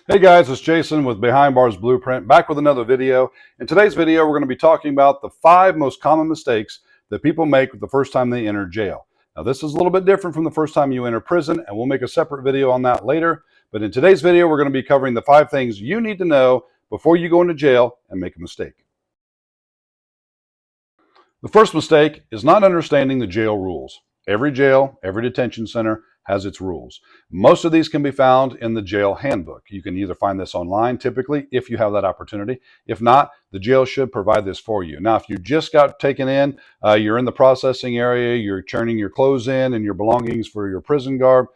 Hey guys, it's Jason with Behind Bars Blueprint, back with another video. In today's video, we're going to be talking about the 5 most common mistakes that people make the first time they enter jail. Now, this is a little bit different from the first time you enter prison, and we'll make a separate video on that later. But in today's video, we're going to be covering the 5 things you need to know before you go into jail and make a mistake. The first mistake is not understanding the jail rules. Every jail, every detention center has its rules. Most of these can be found in the jail handbook. You can either find this online, typically, if you have that opportunity. If not, the jail should provide this for you. Now, if you just got taken in, you're in the processing area, you're turning your clothes in and your belongings for your prison garb,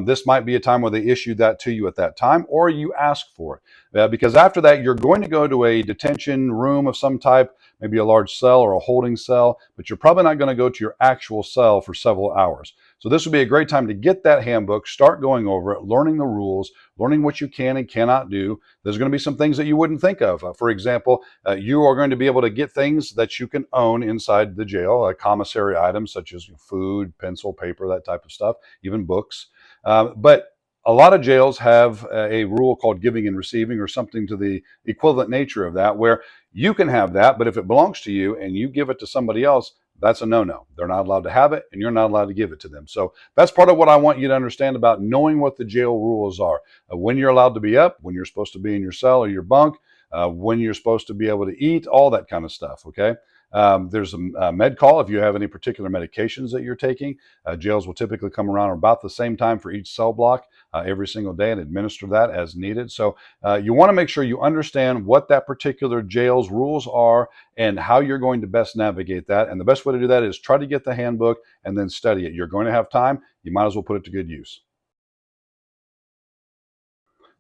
this might be a time where they issue that to you at that time, or you ask for it. Because after that, you're going to go to a detention room of some type, maybe a large cell or a holding cell, but you're probably not going to go to your actual cell for several hours. So this would be a great time to get that handbook, start going over it, learning the rules, learning what you can and cannot do. There's going to be some things that you wouldn't think of. For example, you are going to be able to get things that you can own inside the jail, commissary items such as food, pencil, paper, that type of stuff, even books. But a lot of jails have a rule called giving and receiving, or something to the equivalent nature of that, where you can have that, but if it belongs to you and you give it to somebody else, that's a no-no. They're not allowed to have it, and you're not allowed to give it to them. So that's part of what I want you to understand about knowing what the jail rules are. When you're allowed to be up, when you're supposed to be in your cell or your bunk, when you're supposed to be able to eat, all that kind of stuff, okay? There's a med call if you have any particular medications that you're taking. Jails will typically come around about the same time for each cell block every single day and administer that as needed. So you want to make sure you understand what that particular jail's rules are and how you're going to best navigate that. And the best way to do that is try to get the handbook and then study it. You're going to have time. You might as well put it to good use.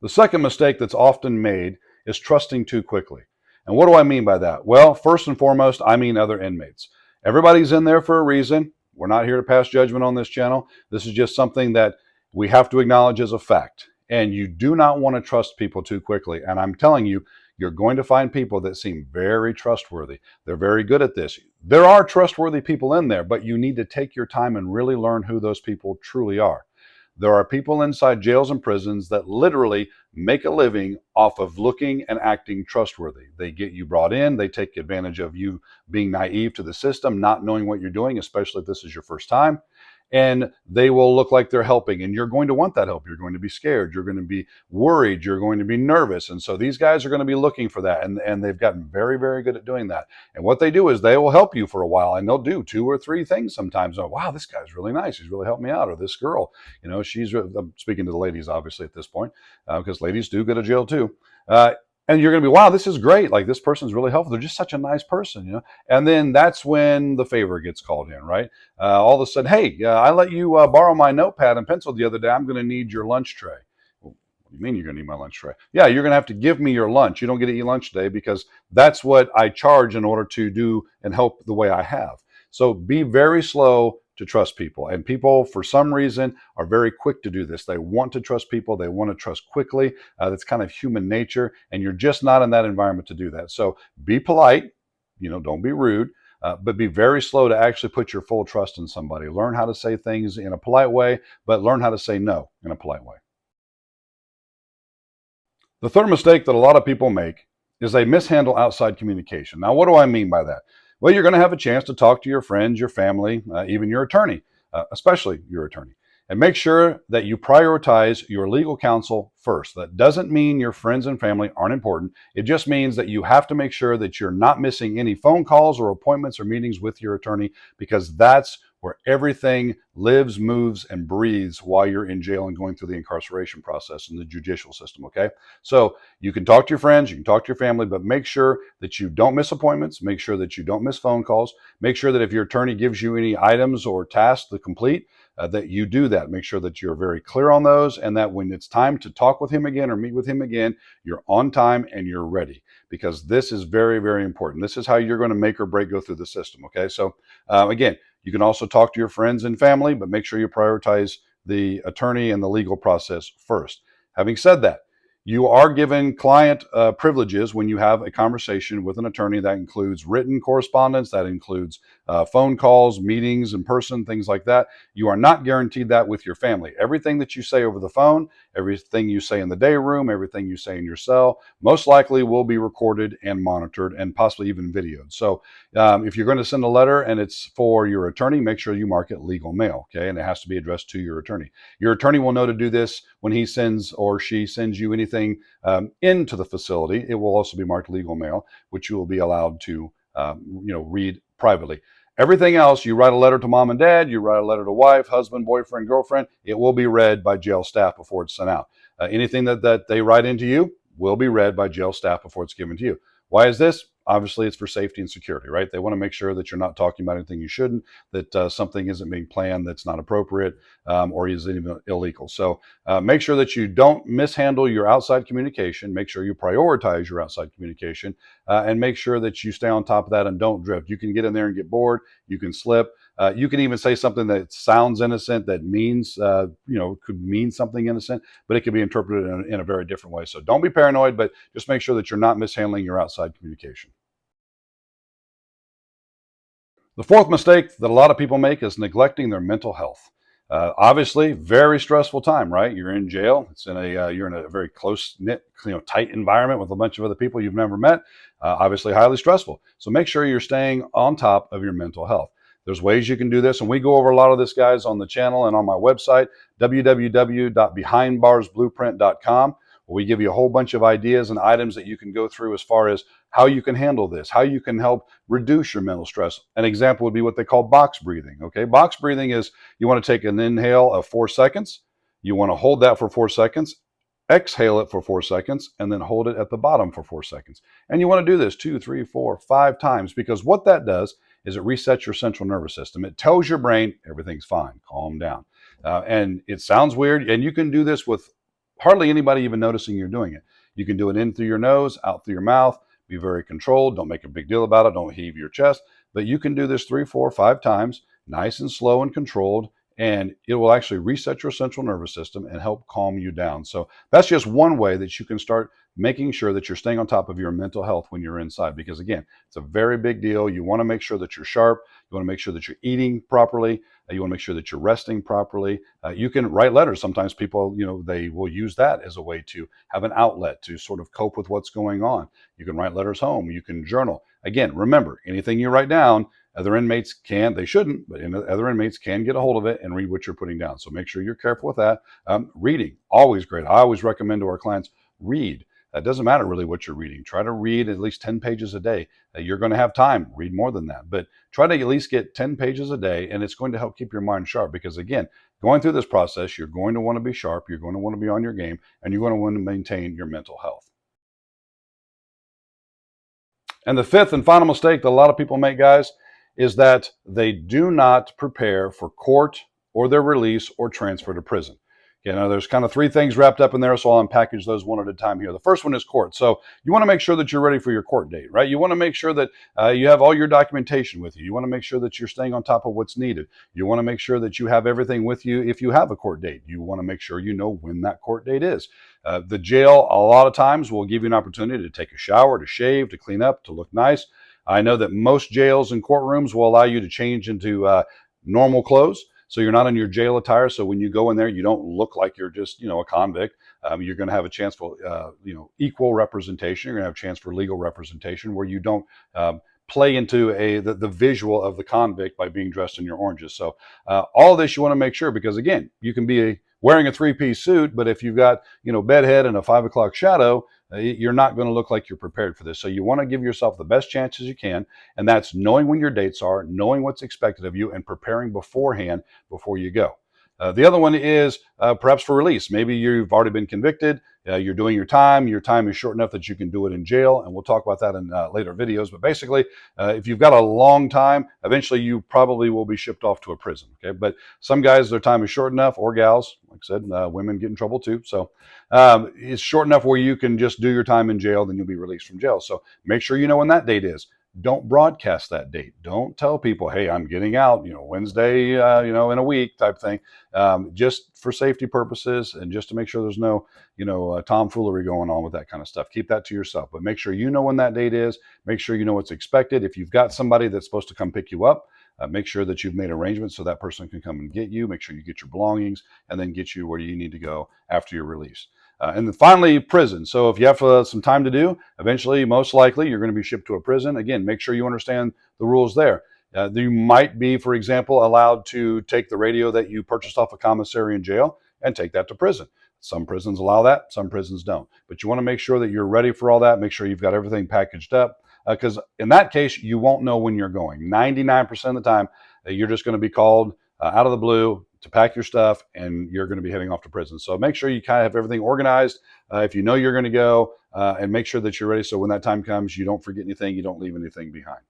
The second mistake that's often made is trusting too quickly. And what do I mean by that? Well, first and foremost, I mean other inmates. Everybody's in there for a reason. We're not here to pass judgment on this channel. This is just something that we have to acknowledge as a fact. And you do not want to trust people too quickly. And I'm telling you, you're going to find people that seem very trustworthy. They're very good at this. There are trustworthy people in there, but you need to take your time and really learn who those people truly are. There are people inside jails and prisons that literally make a living off of looking and acting trustworthy. They get you brought in, they take advantage of you being naive to the system, not knowing what you're doing, especially if this is your first time. And they will look like they're helping, and you're going to want that help. You're going to be scared. You're going to be worried. You're going to be nervous. And so these guys are going to be looking for that. And they've gotten very, very good at doing that. And what they do is they will help you for a while, and they'll do 2 or 3 things sometimes. Oh, wow, this guy's really nice. He's really helped me out. Or this girl, I'm speaking to the ladies, obviously, at this point, because ladies do go to jail too. And you're going to be, wow, this is great. Like, this person's really helpful. They're just such a nice person. And then that's when the favor gets called in, right? All of a sudden, hey, I let you borrow my notepad and pencil the other day. I'm going to need your lunch tray. Well, what do you mean you're going to need my lunch tray? Yeah, you're going to have to give me your lunch. You don't get to eat lunch today because that's what I charge in order to do and help the way I have. So be very slow to trust people. And people, for some reason, are very quick to do this. They want to trust people. They want to trust quickly. That's kind of human nature. And you're just not in that environment to do that. So be polite. Don't be rude. But be very slow to actually put your full trust in somebody. Learn how to say things in a polite way, but learn how to say no in a polite way. The third mistake that a lot of people make is they mishandle outside communication. Now, what do I mean by that? Well, you're going to have a chance to talk to your friends, your family, even your attorney, especially your attorney. And make sure that you prioritize your legal counsel first. That doesn't mean your friends and family aren't important. It just means that you have to make sure that you're not missing any phone calls or appointments or meetings with your attorney, because that's where everything lives, moves, and breathes while you're in jail and going through the incarceration process in the judicial system, okay? So you can talk to your friends, you can talk to your family, but make sure that you don't miss appointments, make sure that you don't miss phone calls, make sure that if your attorney gives you any items or tasks to complete, that you do that. Make sure that you're very clear on those, and that when it's time to talk with him again or meet with him again, you're on time and you're ready, because this is very, very important. This is how you're going to make or break go through the system, okay? So again, you can also talk to your friends and family, but make sure you prioritize the attorney and the legal process first. Having said that, you are given client privileges when you have a conversation with an attorney. That includes written correspondence, that includes phone calls, meetings in person, things like that. You are not guaranteed that with your family. Everything that you say over the phone, everything you say in the day room, everything you say in your cell, most likely will be recorded and monitored and possibly even videoed. So if you're going to send a letter and it's for your attorney, make sure you mark it legal mail, okay? And it has to be addressed to your attorney. Your attorney will know to do this when he sends or she sends you anything into the facility. It will also be marked legal mail, which you will be allowed to read privately. Everything else, you write a letter to mom and dad, you write a letter to wife, husband, boyfriend, girlfriend, it will be read by jail staff before it's sent out. Anything that they write into you will be read by jail staff before it's given to you. Why is this? Obviously, it's for safety and security, right? They want to make sure that you're not talking about anything you shouldn't, that something isn't being planned that's not appropriate or is even illegal. So make sure that you don't mishandle your outside communication. Make sure you prioritize your outside communication and make sure that you stay on top of that and don't drift. You can get in there and get bored. You can slip. You can even say something that sounds innocent that means, could mean something innocent, but it can be interpreted in a very different way. So don't be paranoid, but just make sure that you're not mishandling your outside communication. The fourth mistake that a lot of people make is neglecting their mental health. Obviously, very stressful time, right? You're in jail. It's in you're in a very close knit, tight environment with a bunch of other people you've never met. Obviously, highly stressful. So make sure you're staying on top of your mental health. There's ways you can do this, and we go over a lot of this, guys, on the channel and on my website, www.behindbarsblueprint.com. We give you a whole bunch of ideas and items that you can go through as far as how you can handle this, how you can help reduce your mental stress. An example would be what they call box breathing. Okay, box breathing is you want to take an inhale of 4 seconds, you want to hold that for 4 seconds, exhale it for 4 seconds, and then hold it at the bottom for 4 seconds. And you want to do this 2, 3, 4, 5 times, because what that does is it resets your central nervous system. It tells your brain everything's fine, calm down. And it sounds weird, and you can do this with hardly anybody even noticing you're doing it. You can do it in through your nose, out through your mouth. Be very controlled. Don't make a big deal about it. Don't heave your chest. But you can do this 3, 4, 5 times, nice and slow and controlled, and it will actually reset your central nervous system and help calm you down. So that's just one way that you can start making sure that you're staying on top of your mental health when you're inside. Because again, it's a very big deal. You want to make sure that you're sharp. You want to make sure that you're eating properly. You want to make sure that you're resting properly. You can write letters. Sometimes people, they will use that as a way to have an outlet to sort of cope with what's going on. You can write letters home. You can journal. Again, remember, anything you write down, other inmates can, they shouldn't, but other inmates can get a hold of it and read what you're putting down. So make sure you're careful with that. Reading, always great. I always recommend to our clients, read. It doesn't matter really what you're reading. Try to read at least 10 pages a day. You're going to have time, read more than that. But try to at least get 10 pages a day, and it's going to help keep your mind sharp. Because again, going through this process, you're going to want to be sharp, you're going to want to be on your game, and you're going to want to maintain your mental health. And the fifth and final mistake that a lot of people make, guys, is that they do not prepare for court or their release or transfer to prison. There's kind of three things wrapped up in there, so I'll unpackage those one at a time here. The first one is court. So you want to make sure that you're ready for your court date, right? You want to make sure that you have all your documentation with you. You want to make sure that you're staying on top of what's needed. You want to make sure that you have everything with you if you have a court date. You want to make sure you know when that court date is. The jail, a lot of times, will give you an opportunity to take a shower, to shave, to clean up, to look nice. I know that most jails and courtrooms will allow you to change into normal clothes. So you're not in your jail attire. So when you go in there, you don't look like you're just, a convict. You're going to have a chance for, equal representation. You're going to have a chance for legal representation where you don't play into the visual of the convict by being dressed in your oranges. So all this you want to make sure, because again, you can be wearing a 3-piece suit, but if you've got, bedhead and a 5 o'clock shadow, you're not going to look like you're prepared for this. So you want to give yourself the best chances you can, and that's knowing when your dates are, knowing what's expected of you, and preparing beforehand before you go. The other one is perhaps for release. Maybe you've already been convicted. You're doing your time. Your time is short enough that you can do it in jail, and we'll talk about that in later videos. But basically, if you've got a long time, eventually you probably will be shipped off to a prison. Okay, but some guys, their time is short enough, or gals, like I said, women get in trouble too. So it's short enough where you can just do your time in jail, then you'll be released from jail. So make sure you know when that date is. don't broadcast that date. Don't tell people, hey, I'm getting out, Wednesday, in a week type thing, just for safety purposes and just to make sure there's no, tomfoolery going on with that kind of stuff. Keep that to yourself, but make sure you know when that date is. Make sure you know what's expected. If you've got somebody that's supposed to come pick you up, make sure that you've made arrangements so that person can come and get you. Make sure you get your belongings and then get you where you need to go after your release. And then finally, prison. So if you have some time to do, eventually, most likely, you're going to be shipped to a prison. Again, make sure you understand the rules there. You might be, for example, allowed to take the radio that you purchased off a commissary in jail and take that to prison. Some prisons allow that, some prisons don't. But you want to make sure that you're ready for all that. Make sure you've got everything packaged up. Because in that case, you won't know when you're going. 99% of the time, you're just going to be called out of the blue to pack your stuff, and you're going to be heading off to prison. So make sure you kind of have everything organized if you know you're going to go, and make sure that you're ready so when that time comes, you don't forget anything, you don't leave anything behind.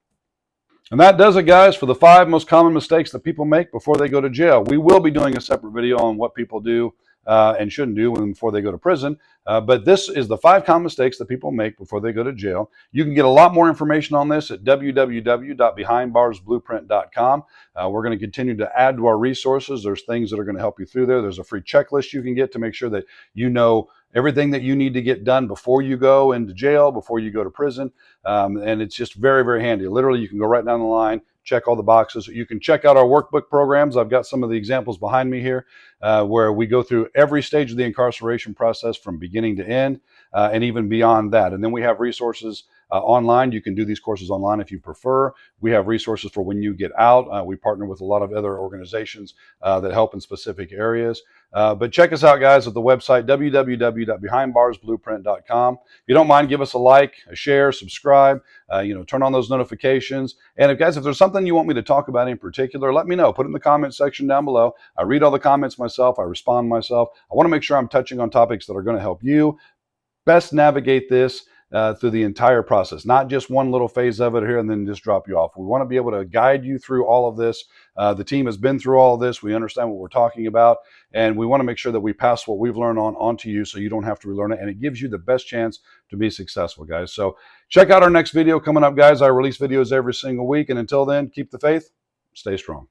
And that does it, guys, for the 5 most common mistakes that people make before they go to jail. We will be doing a separate video on what people do and shouldn't do before they go to prison. But this is the 5 common mistakes that people make before they go to jail. You can get a lot more information on this at www.behindbarsblueprint.com. We're going to continue to add to our resources. There's things that are going to help you through there. There's a free checklist you can get to make sure that you know everything that you need to get done before you go into jail, before you go to prison. And it's just very, very handy. Literally, you can go right down the line, check all the boxes. You can check out our workbook programs. I've got some of the examples behind me here where we go through every stage of the incarceration process from beginning to end and even beyond that. And then we have resources online. You can do these courses online if you prefer. We have resources for when you get out. We partner with a lot of other organizations that help in specific areas. But check us out, guys, at the website, www.behindbarsblueprint.com. If you don't mind, give us a like, a share, subscribe, turn on those notifications. And if there's something you want me to talk about in particular, let me know. Put it in the comment section down below. I read all the comments myself. I respond myself. I want to make sure I'm touching on topics that are going to help you best navigate this through the entire process, not just one little phase of it here and then just drop you off. We want to be able to guide you through all of this. The team has been through all of this. We understand what we're talking about, and we want to make sure that we pass what we've learned on to you so you don't have to relearn it, and it gives you the best chance to be successful, guys. So check out our next video coming up, guys. I release videos every single week, and until then, keep the faith, stay strong.